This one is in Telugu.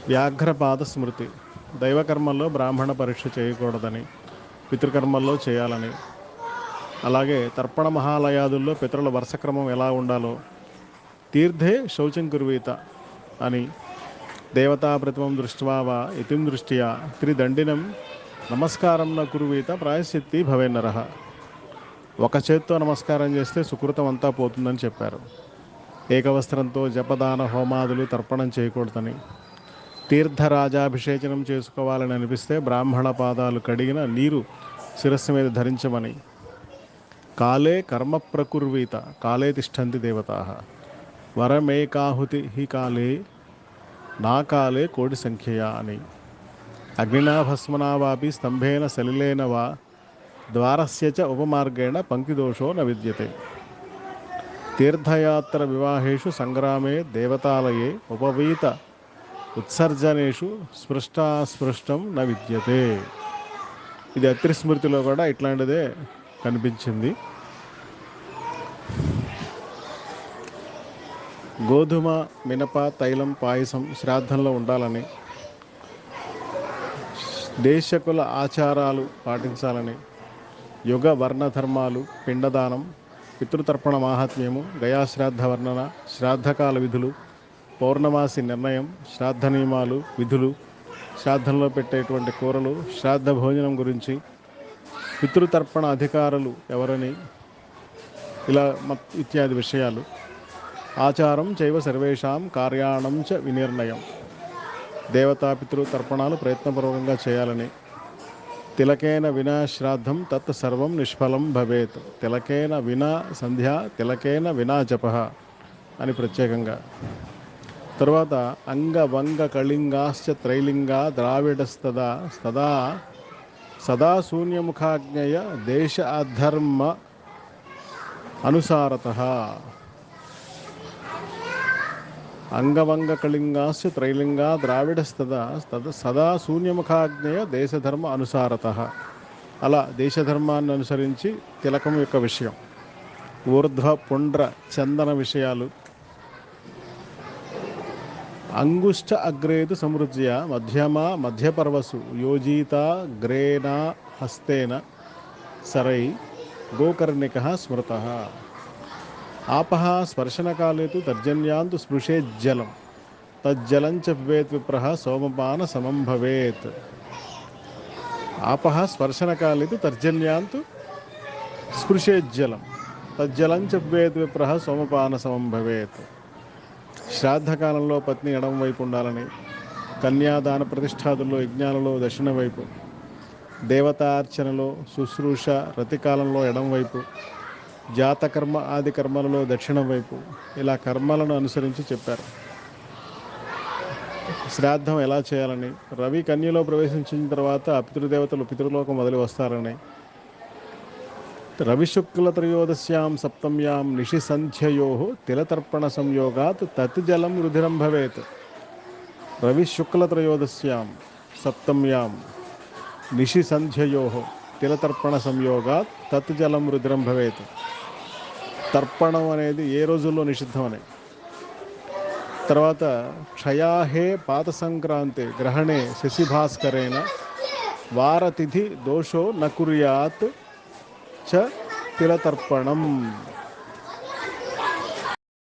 వ్యాఘ్రపాద స్మృతి. దైవకర్మల్లో బ్రాహ్మణ పరీక్ష చేయకూడదని, పితృకర్మల్లో చేయాలని, అలాగే తర్పణ మహాలయాదుల్లో పితరుల వరుసక్రమం ఎలా ఉండాలో, తీర్థే శౌచం కుర్వీత అని, దేవతా ప్రతిమం దృష్ట్వా వా ఇతిం దృష్ట్యా త్రిదండినం నమస్కారం న కుర్వీత ప్రాయశ్చిత్తి భవేన్నరః. ఒక చేత్తో నమస్కారం చేస్తే సుకృతం అంతా పోతుందని చెప్పారు. ఏకవస్త్రంతో జపదాన హోమాదులు తర్పణం చేయకూడదని, తీర్థరాజాభిషేచనం చేసుకోవాలని అనిపిస్తే బ్రాహ్మణ పాదాలు కడిగిన నీరు శిరస్సు మీద ధరించమని, కాలే కర్మ ప్రకుర్వీత కాలే తిష్టంతి దేవతాః, వరమేకాహుతి హి కాలే నా కాలే కోటి సంఖ్యయా అని, అగ్నినా భస్మనా వాపి స్తంభేన సలిలేన వా ద్వారస్య చ ఉపమార్గేణ పంక్తిదోషో న విద్యతే. తీర్థయాత్ర వివాహేషు సంగ్రామే దేవతాలయే ఉపవీత ఉత్సర్జనేషు స్పృష్టాస్పృష్టం న విద్యతే. ఇది అత్రి స్మృతిలో కూడా ఇట్లాంటిదే కనిపించింది. గోధుమ, మినప, తైలం, పాయసం శ్రాద్ధంలో ఉండాలని, దేశకుల ఆచారాలు పాటించాలని, యుగ వర్ణ ధర్మాలు, పిండదానం, పితృతర్పణ మాహాత్మ్యము, గయాశ్రాద్ధ వర్ణన, శ్రాద్ధకాల విధులు, పౌర్ణమాసి నిర్ణయం, శ్రాద్ధ నియమాలు, విధులు, శ్రాద్ధంలో పెట్టేటువంటి కూరలు, శ్రాద్ధ భోజనం గురించి, పితృతర్పణ అధికారులు ఎవరని, ఇలా ఇత్యాది విషయాలు. ఆచారం చైవ సర్వేషాం కార్యాణం చ వినిర్ణయం. దేవతా పితృతర్పణాలు ప్రయత్నపూర్వకంగా చేయాలని, తిలకేన వినా శ్రాద్ధం తత్ సర్వం నిష్ఫలం భవేత్. తిలకేన వినా సంధ్య, తిలకేన వినా జప అని ప్రత్యేకంగా. తరువాత అంగవంగ కళింగాశ్చ త్రైలింగా ద్రావిడస్తదా సదా సదా శూన్యముఖాజ్ఞయ దేశ అధర్మ అనుసారతః. అంగవంగ కళింగాశ్చ త్రైలింగా ద్రావిడస్తదా సదా శూన్యముఖాజ్ఞయ దేశధర్మ అనుసారతః. అలా దేశధర్మాన్ని అనుసరించి తిలకం యొక్క విషయం, ఊర్ధ్వ పుండ్ర చందన విషయాలు, అంగుష్ట అగ్రేతు సమృజ్య మధ్యమా మధ్యపర్వసు యోజీత గ్రేనా హస్తేన సరై గోకర్ణిక స్మృత. ఆపః స్పర్శనకాలే తు తర్జన్యాంతు స్పృశేజ్జలం తజ్జలంచ పిబేత్ విప్రః సోమపాన సమం భవేత్. ఆపః స్పర్శనకాలే తు తర్జన్యాంతు స్పృశేజ్జలం తజ్జలంచ పిబేత్ విప్రః సోమపాన సమం భవేత్. శ్రాద్ధకాలంలో పత్ని ఎడమ వైపు ఉండాలని, కన్యాదాన ప్రతిష్ఠాదుల్లో యజ్ఞాలలో దక్షిణ వైపు, దేవతార్చనలో శుశ్రూష రతికాలంలో ఎడమవైపు, జాతకర్మ ఆది కర్మలలో దక్షిణం వైపు, ఇలా కర్మలను అనుసరించి చెప్పారు. శ్రాద్ధం ఎలా చేయాలని, రవి కన్యలో ప్రవేశించిన తర్వాత పితృదేవతలు పితృలోకం వదిలి వస్తారని, రవిశుక్ల త్రయోదశ్యాం సప్తమ్యాం నిశిసంధ్యయో తిలతర్పణ సంయోగాత్ తత్ జలం రుధిరం భవేత్. రవిశుక్ల త్రయోదశ్యాం సప్తమ్యాం నిశిసంధ్యయో తిలతర్పణ సంయోగాత్ తత్ జలం రుధిరం భవేత్. తర్పణం అనేది ఏ రోజుల్లో నిషిద్ధం అని. తర్వాత క్షయాహే పాత సంక్రాంతి గ్రహణే శశిభాస్కరేణ వారతిథి దోషో న కుర్యాత్ చ తిలతర్పణం.